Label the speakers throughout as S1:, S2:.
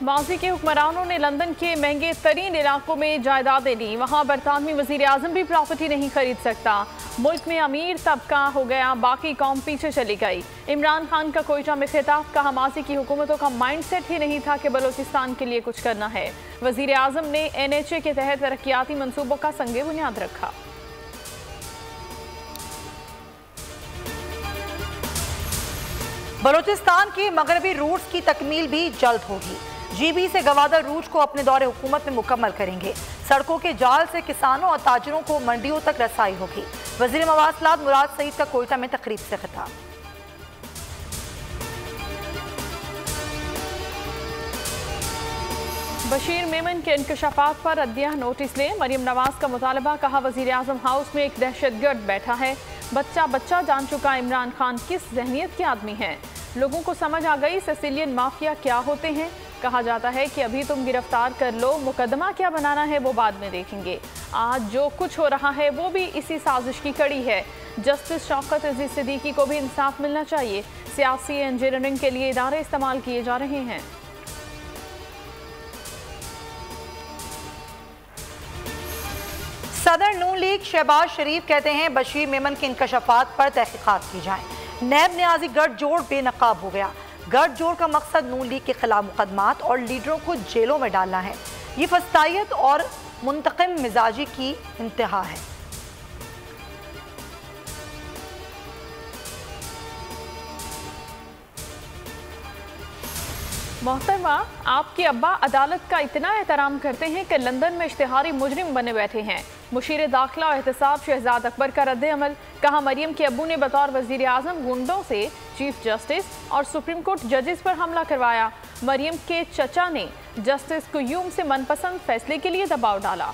S1: माजी के हुक्मरानों ने लंदन के महंगे तरीन इलाकों में जायदादें ली। वहां बरतानवी वजीर आजम भी प्रॉपर्टी नहीं खरीद सकता। मुल्क में अमीर तबका हो गया, बाकी कौम पीछे चली गई। इमरान खान का कोयटा में खिताब, कहा माजी की हुकूमतों का माइंडसेट ही नहीं था कि बलोचिस्तान के लिए कुछ करना है। वजीर आजम ने NHA के तहत तरक्याती मंसूबों का संगे बुनियाद रखा।
S2: बलोचिस्तान के मगरबी रूट्स की तकमील भी जल्द होगी। GB से गवादर रूट को अपने दौरे हुकूमत में मुकम्मल करेंगे। सड़कों के जाल से किसानों और ताजरों को मंडियों तक रसाई होगी। वज़ीर मवासलात मुराद सईद का कोयटा में तकरीब से खिताब।
S1: बशीर मेमन के इंकशाफात पर अद्दिया नोटिस ले, मरियम नवाज का मुतालबा, कहा वजीर आजम हाउस में एक दहशतगर्द बैठा है। बच्चा बच्चा जान चुका इमरान खान किस जहनियत के आदमी हैं। लोगों को समझ आ गई सिसिलियन माफिया क्या होते हैं। कहा जाता है कि अभी तुम गिरफ्तार कर लो, मुकदमा क्या बनाना है वो बाद में देखेंगे। आज जो कुछ हो रहा है वो भी इसी साजिश की कड़ी है। जस्टिस शौकत अजीज सिद्दीकी को भी इंसाफ मिलना चाहिए। सियासी इंजीनियरिंग के लिए इदारे इस्तेमाल किए जा रहे हैं।
S2: सदर नून लीग शहबाज शरीफ कहते हैं बशीर मेमन के इंकशाफात पर तहकीकात की जाए। नैब न्याजी गठजोड़ बेनकाब हो गया। गठजोड़ का मकसद नून लीग के खिलाफ मुकदमात और लीडरों को जेलों में डालना है। ये फस्तायत और मुंतकिम मिजाजी की इंतहा है।
S1: मोहतरमा, आपके अब्बा अदालत का इतना एहतराम करते हैं कि लंदन में इश्तिहारी मुजरिम बने बैठे हैं। मुशीर दाखिला और एहतसाब शहजाद अकबर का रद्द अमल, कहा मरियम के अब्बू ने बतौर वजीर आजम गुंडों से चीफ जस्टिस और सुप्रीम कोर्ट जजेस पर हमला करवाया। मरियम के चचा ने जस्टिस कुयूम से मनपसंद फैसले के लिए दबाव डाला।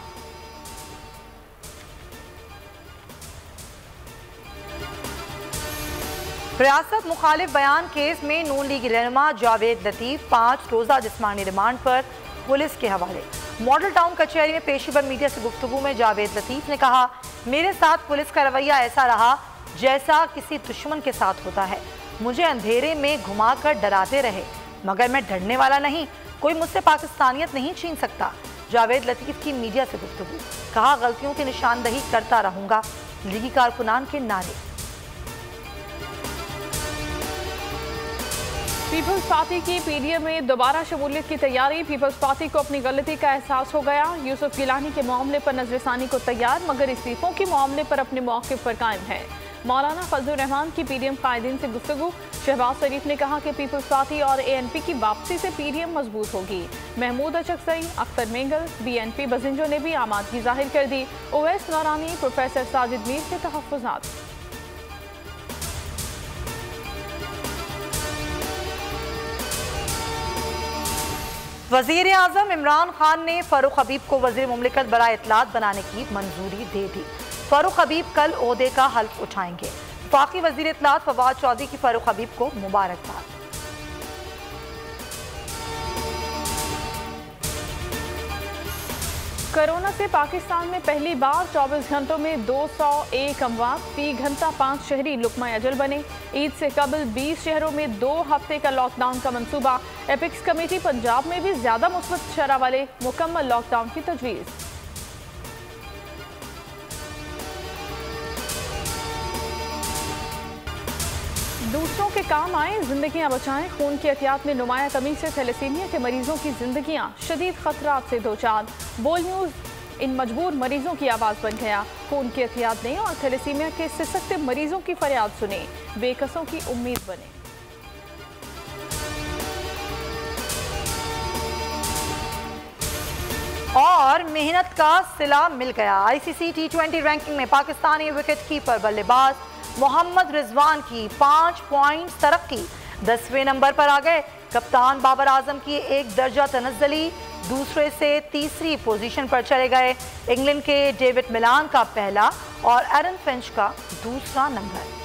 S2: रियासत मुखालिफ बयान केस में नून लीग रहनुमा जावेद लतीफ 5 रोज़ा जिस्मानी रिमांड पर पुलिस के हवाले। मॉडल टाउन कचहरी में पेशी पर मीडिया से गुफ्तगू में जावेद लतीफ ने कहा, मेरे साथ पुलिस का रवैया ऐसा रहा जैसा किसी दुश्मन के साथ होता है। मुझे अंधेरे में घुमाकर डराते रहे, मगर मैं डरने वाला नहीं। कोई मुझसे पाकिस्तानियत नहीं छीन सकता। जावेद लतीफ की मीडिया से गुफ्तगू, कहा गलतियों की निशानदही करता रहूंगा। लीगी कारकुनान के नारे।
S1: पीपल्स पार्टी की PDM में दोबारा शमूलियत की तैयारी। पीपल्स पार्टी को अपनी गलती का एहसास हो गया। यूसुफ गिलानी के मामले पर नजरसानी को तैयार, मगर इस्तीफों के मामले पर अपने मौक़िफ़ पर कायम है। मौलाना फजलुर रहमान की PDM कायदीन से गुफ्तगू। शहबाज शरीफ ने कहा कि पीपल्स पार्टी और ANP की वापसी से PDM मजबूत होगी। महमूद अचकसई, अख्तर मेंगल, BNP बजिंजो ने भी आमादगी जाहिर कर दी। ओवैस नौरानी, प्रोफेसर साजिद मीर के तहफ़्फ़ुज़ात।
S2: वज़ीर आज़म इमरान खान ने फ़ारूक हबीब को वज़ीर मुमलिकत बराए इत्तलात बनाने की मंजूरी दे दी। फ़ारूक हबीब कल ओहदे का हल्फ उठाएंगे। वफाकी वज़ीर इत्तलात फवाद चौधरी की फ़ारूक हबीब को मुबारकबाद।
S1: कोरोना से पाकिस्तान में पहली बार 24 घंटों में 201 अमवात, फी घंटा 5 शहरी लुकमा अजल बने। ईद से कबल 20 शहरों में 2 हफ्ते का लॉकडाउन का मंसूबा। एपिक्स कमेटी पंजाब में भी ज्यादा मुस्बत शरह वाले मुकम्मल लॉकडाउन की तजवीज़। दूसरों के काम आए, जिंदगियां बचाएं। खून की एहतियात में नुमाया कमी से थैलेसीमिया के मरीजों की जिंदगियां शदीद खतरात से दो चार। बोल न्यूज़ इन मजबूर मरीजों की आवाज़ बन गया। खून की एहतियात दें और थैलेसीमिया के सिसकते मरीजों की फरियाद सुने, बेकसों की उम्मीद बने।
S2: और मेहनत का सिला मिल गया। ICC T20 रैंकिंग में पाकिस्तानी विकेट कीपर बल्लेबाज मोहम्मद रिजवान की 5 पॉइंट्स तरक्की, 10वें नंबर पर आ गए। कप्तान बाबर आजम की 1 दर्जा तनज़्ज़ुली, दूसरे से तीसरी पोजीशन पर चले गए। इंग्लैंड के डेविड मिलान का पहला और एरन फिंच का दूसरा नंबर।